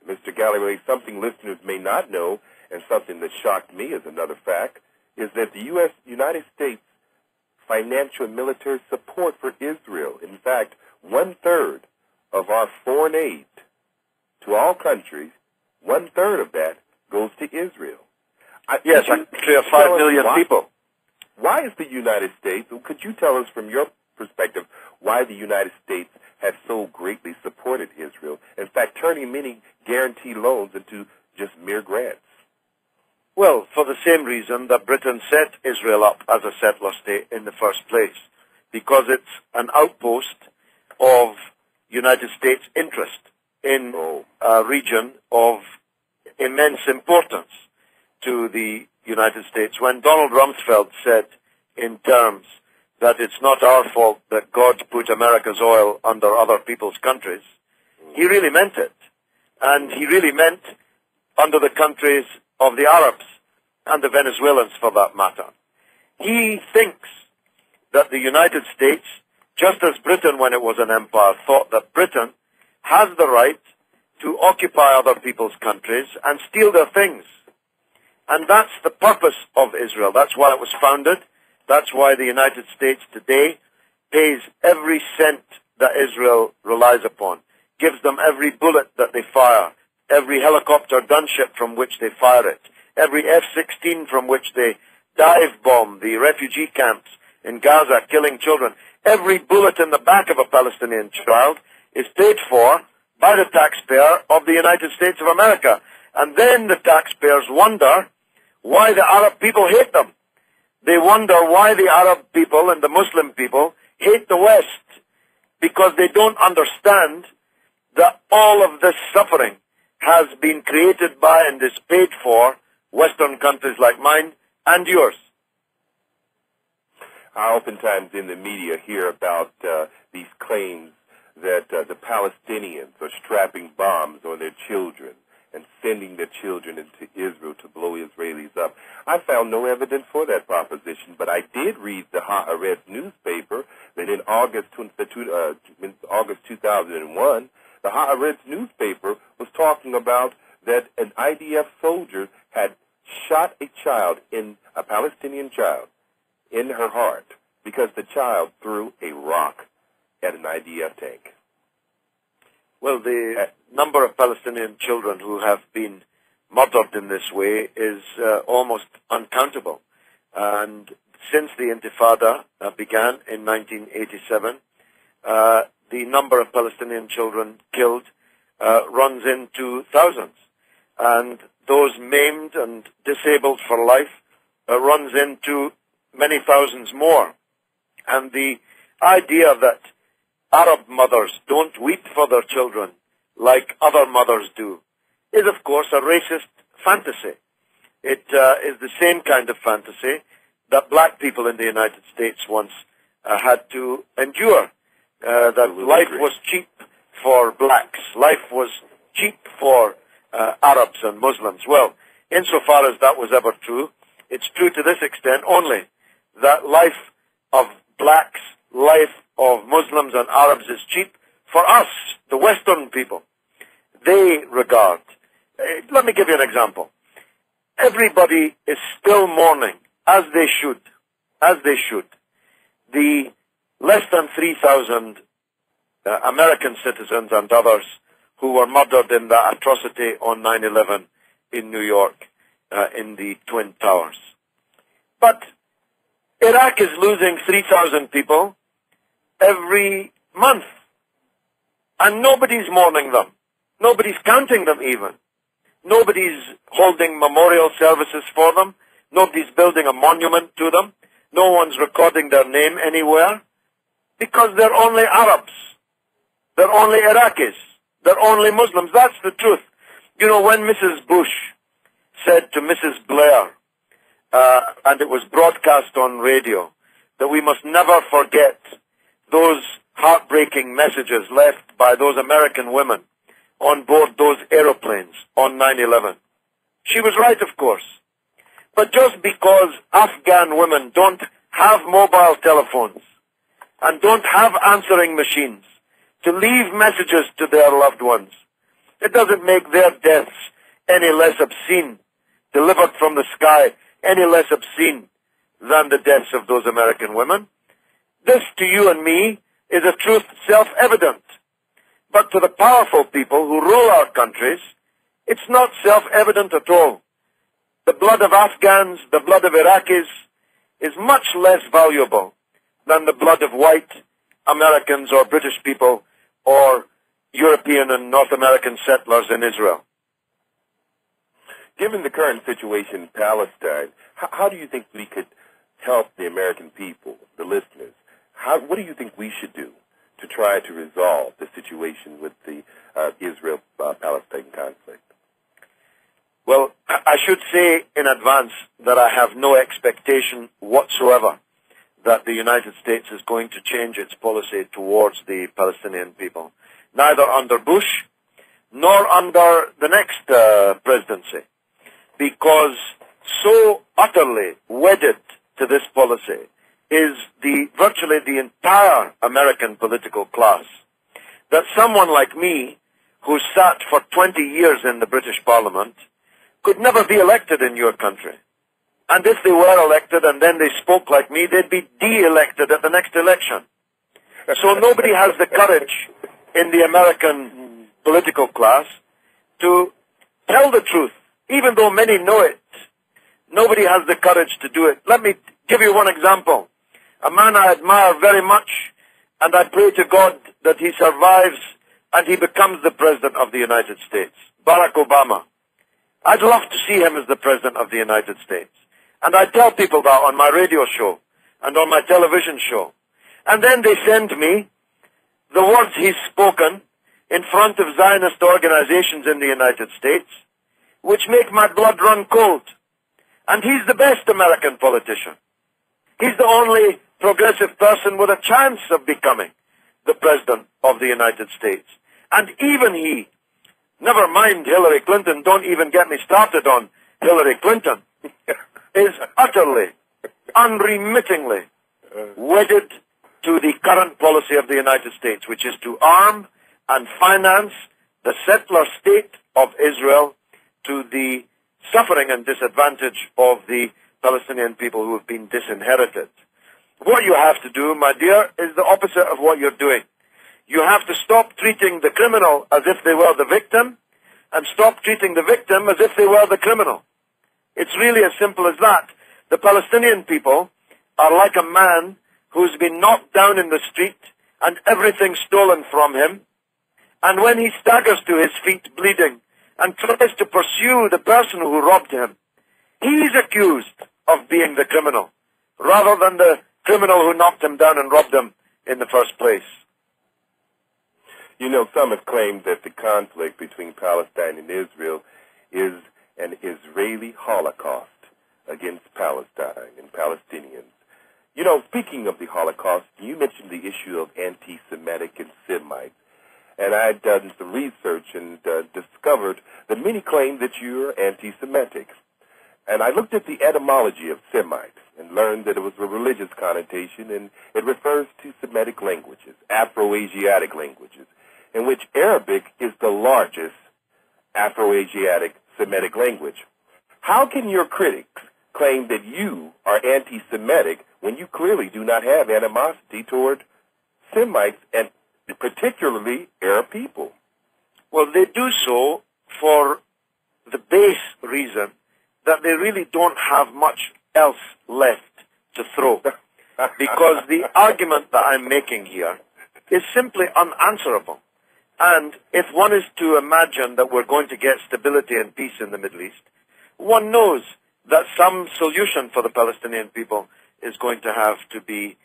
Mr. Galloway, something listeners may not know, and something that shocked me as another fact, is that the United States financial and military support for Israel, in fact, 1/3 of our foreign aid to all countries, 1/3 of that goes to Israel. Yes, actually of 5 million people. Why is the United States, could you tell us from your perspective, why the United States has so greatly supported Israel, in fact, turning many guaranteed loans into just mere grants? Well, for the same reason that Britain set Israel up as a settler state in the first place, because it's an outpost of United States interest in a region of immense importance to the United States. When Donald Rumsfeld said in terms that it's not our fault that God put America's oil under other people's countries, he really meant it. And he really meant under the countries of the Arabs and the Venezuelans, for that matter. He thinks that the United States, just as Britain when it was an empire, thought that Britain has the right to occupy other people's countries and steal their things. And that's the purpose of Israel. That's why it was founded. That's why the United States today pays every cent that Israel relies upon, gives them every bullet that they fire, every helicopter gunship from which they fire it, every F-16 from which they dive bomb the refugee camps in Gaza, killing children. Every bullet in the back of a Palestinian child is paid for by the taxpayer of the United States of America. And then the taxpayers wonder why the Arab people hate them. They wonder why the Arab people and the Muslim people hate the West, because they don't understand that all of this suffering has been created by and is paid for Western countries like mine and yours. I oftentimes in the media hear about these claims that the Palestinians are strapping bombs on their children and sending their children into Israel to blow Israelis up. I found no evidence for that proposition, but I did read the Haaretz newspaper that in August 2001, the Haaretz newspaper was talking about that an IDF soldier had shot a child, a Palestinian child, in her heart because the child threw a rock at an IDF tank. Well, the number of Palestinian children who have been murdered in this way is almost uncountable. And since the Intifada began in 1987, the number of Palestinian children killed runs into thousands. And those maimed and disabled for life runs into many thousands more. And the idea that Arab mothers don't weep for their children like other mothers do is, of course, a racist fantasy. It is the same kind of fantasy that black people in the United States once had to endure, that life was cheap for blacks, life was cheap for Arabs and Muslims. Well, insofar as that was ever true, it's true to this extent only, that life of blacks, life of Muslims and Arabs is cheap for us, the Western people. They regard, let me give you an example. Everybody is still mourning, as they should, the less than 3,000 American citizens and others who were murdered in that atrocity on 9/11 in New York, in the Twin Towers. But Iraq is losing 3,000 people every month, and nobody's mourning them. Nobody's counting them even. Nobody's holding memorial services for them. Nobody's building a monument to them. No one's recording their name anywhere, because they're only Arabs. They're only Iraqis. They're only Muslims. That's the truth. You know, when Mrs. Bush said to Mrs. Blair, and it was broadcast on radio, that we must never forget those heartbreaking messages left by those American women on board those aeroplanes on 9/11. She was right, of course. But just because Afghan women don't have mobile telephones and don't have answering machines to leave messages to their loved ones, It doesn't make their deaths any less obscene, delivered from the sky, any less obscene than the deaths of those American women. This, to you and me, is a truth self-evident. But to the powerful people who rule our countries, it's not self-evident at all. The blood of Afghans, the blood of Iraqis, is much less valuable than the blood of white Americans or British people or European and North American settlers in Israel. Given the current situation in Palestine, how do you think we could help the American people, the listeners? What do you think we should do to try to resolve the situation with the Israel-Palestine conflict? Well, I should say in advance that I have no expectation whatsoever that the United States is going to change its policy towards the Palestinian people, neither under Bush nor under the next presidency, because so utterly wedded to this policy is virtually the entire American political class that someone like me, who sat for 20 years in the British Parliament, could never be elected in your country. And if they were elected and then they spoke like me, they'd be de-elected at the next election. So nobody has the courage in the American political class to tell the truth, even though many know it. Nobody has the courage to do it. Let me give you one example. A man I admire very much, and I pray to God that he survives and he becomes the President of the United States, Barack Obama. I'd love to see him as the President of the United States. And I tell people that on my radio show and on my television show. And then they send me the words he's spoken in front of Zionist organizations in the United States, which make my blood run cold. And he's the best American politician. He's the only progressive person with a chance of becoming the President of the United States. And even he, never mind Hillary Clinton, don't even get me started on Hillary Clinton, is utterly, unremittingly wedded to the current policy of the United States, which is to arm and finance the settler state of Israel to the suffering and disadvantage of the Palestinian people who have been disinherited. What you have to do, my dear, is the opposite of what you're doing. You have to stop treating the criminal as if they were the victim, and stop treating the victim as if they were the criminal. It's really as simple as that. The Palestinian people are like a man who's been knocked down in the street and everything stolen from him, and when he staggers to his feet bleeding and tries to pursue the person who robbed him, he's accused of being the criminal, rather than the criminal who knocked him down and robbed him in the first place. You know, some have claimed that the conflict between Palestine and Israel is an Israeli Holocaust against Palestine and Palestinians. You know, speaking of the Holocaust, you mentioned the issue of anti-Semitic and Semites. And I'd done some research and discovered that many claim that you're anti-Semitic. And I looked at the etymology of Semite and learned that it was a religious connotation, and it refers to Semitic languages, Afro-Asiatic languages, in which Arabic is the largest Afro-Asiatic Semitic language. How can your critics claim that you are anti-Semitic when you clearly do not have animosity toward Semites and particularly Arab people? Well, they do so for the base reason that they really don't have much else left to throw. Because the argument that I'm making here is simply unanswerable. And if one is to imagine that we're going to get stability and peace in the Middle East, one knows that some solution for the Palestinian people is going to have to be